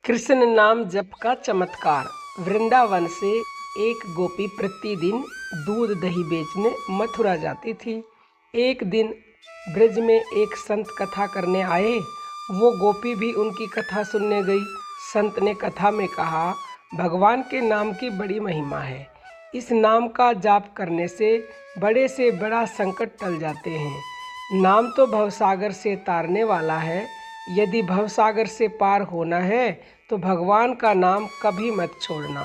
कृष्ण नाम जप का चमत्कार। वृंदावन से एक गोपी प्रतिदिन दूध दही बेचने मथुरा जाती थी। एक दिन ब्रज में एक संत कथा करने आए। वो गोपी भी उनकी कथा सुनने गई। संत ने कथा में कहा, भगवान के नाम की बड़ी महिमा है। इस नाम का जाप करने से बड़ा संकट टल जाते हैं। नाम तो भवसागर से तारने वाला है। यदि भवसागर से पार होना है तो भगवान का नाम कभी मत छोड़ना।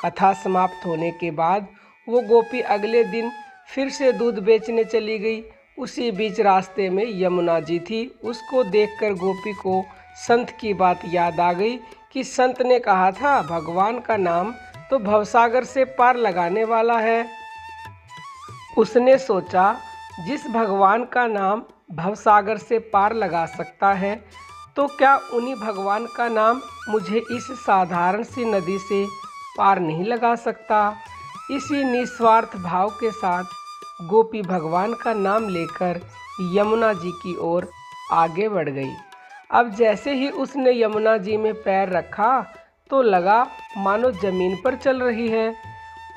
कथा समाप्त होने के बाद वो गोपी अगले दिन फिर से दूध बेचने चली गई। उसी बीच रास्ते में यमुना जी थी। उसको देखकर गोपी को संत की बात याद आ गई कि संत ने कहा था, भगवान का नाम तो भवसागर से पार लगाने वाला है। उसने सोचा, जिस भगवान का नाम भवसागर से पार लगा सकता है तो क्या उन्हीं भगवान का नाम मुझे इस साधारण सी नदी से पार नहीं लगा सकता। इसी निस्वार्थ भाव के साथ गोपी भगवान का नाम लेकर यमुना जी की ओर आगे बढ़ गई। अब जैसे ही उसने यमुना जी में पैर रखा तो लगा मानो जमीन पर चल रही है,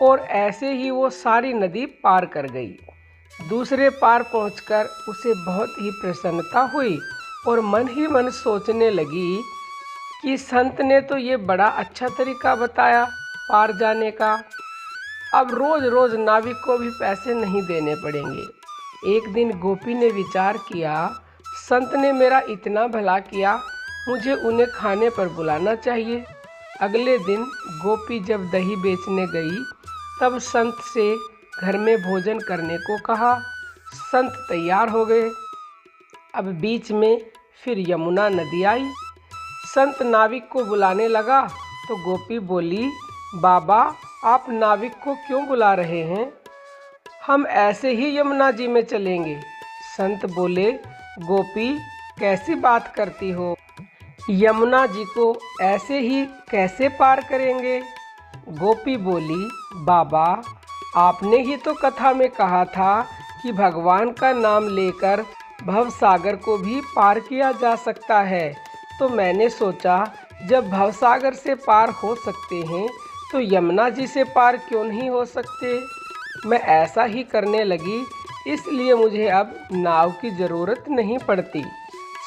और ऐसे ही वो सारी नदी पार कर गई। दूसरे पार पहुंचकर उसे बहुत ही प्रसन्नता हुई और मन ही मन सोचने लगी कि संत ने तो ये बड़ा अच्छा तरीका बताया पार जाने का। अब रोज रोज नाविक को भी पैसे नहीं देने पड़ेंगे। एक दिन गोपी ने विचार किया, संत ने मेरा इतना भला किया, मुझे उन्हें खाने पर बुलाना चाहिए। अगले दिन गोपी जब दही बेचने गई तब संत से घर में भोजन करने को कहा। संत तैयार हो गए। अब बीच में फिर यमुना नदी आई। संत नाविक को बुलाने लगा तो गोपी बोली, बाबा आप नाविक को क्यों बुला रहे हैं? हम ऐसे ही यमुना जी में चलेंगे। संत बोले, गोपी कैसी बात करती हो, यमुना जी को ऐसे ही कैसे पार करेंगे? गोपी बोली, बाबा आपने ही तो कथा में कहा था कि भगवान का नाम लेकर भवसागर को भी पार किया जा सकता है, तो मैंने सोचा जब भवसागर से पार हो सकते हैं तो यमुना जी से पार क्यों नहीं हो सकते। मैं ऐसा ही करने लगी, इसलिए मुझे अब नाव की ज़रूरत नहीं पड़ती।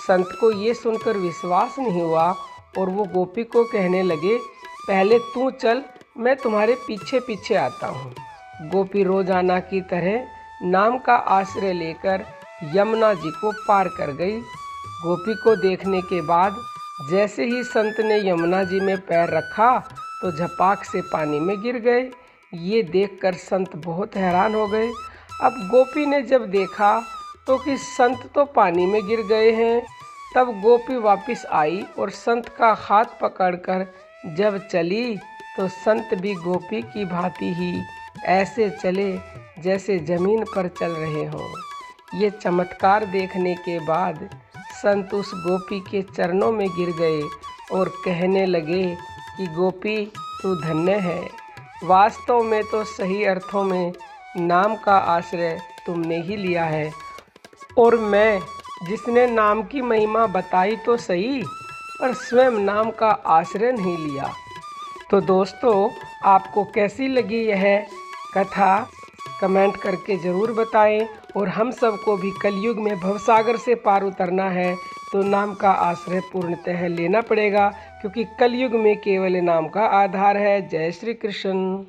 संत को ये सुनकर विश्वास नहीं हुआ और वो गोपी को कहने लगे, पहले तू चल, मैं तुम्हारे पीछे पीछे आता हूँ। गोपी रोजाना की तरह नाम का आश्रय लेकर यमुना जी को पार कर गई। गोपी को देखने के बाद जैसे ही संत ने यमुना जी में पैर रखा तो झपाक से पानी में गिर गए। ये देखकर संत बहुत हैरान हो गए। अब गोपी ने जब देखा तो कि संत तो पानी में गिर गए हैं, तब गोपी वापस आई और संत का हाथ पकड़कर जब चली तो संत भी गोपी की भांति ही ऐसे चले जैसे जमीन पर चल रहे हों। ये चमत्कार देखने के बाद संत उस गोपी के चरणों में गिर गए और कहने लगे कि गोपी तू धन्य है। वास्तव में तो सही अर्थों में नाम का आश्रय तुमने ही लिया है, और मैं जिसने नाम की महिमा बताई तो सही, पर स्वयं नाम का आश्रय नहीं लिया। तो दोस्तों, आपको कैसी लगी यह कथा कमेंट करके ज़रूर बताएं। और हम सबको भी कलयुग में भवसागर से पार उतरना है तो नाम का आश्रय पूर्णतः लेना पड़ेगा, क्योंकि कलयुग में केवल नाम का आधार है। जय श्री कृष्ण।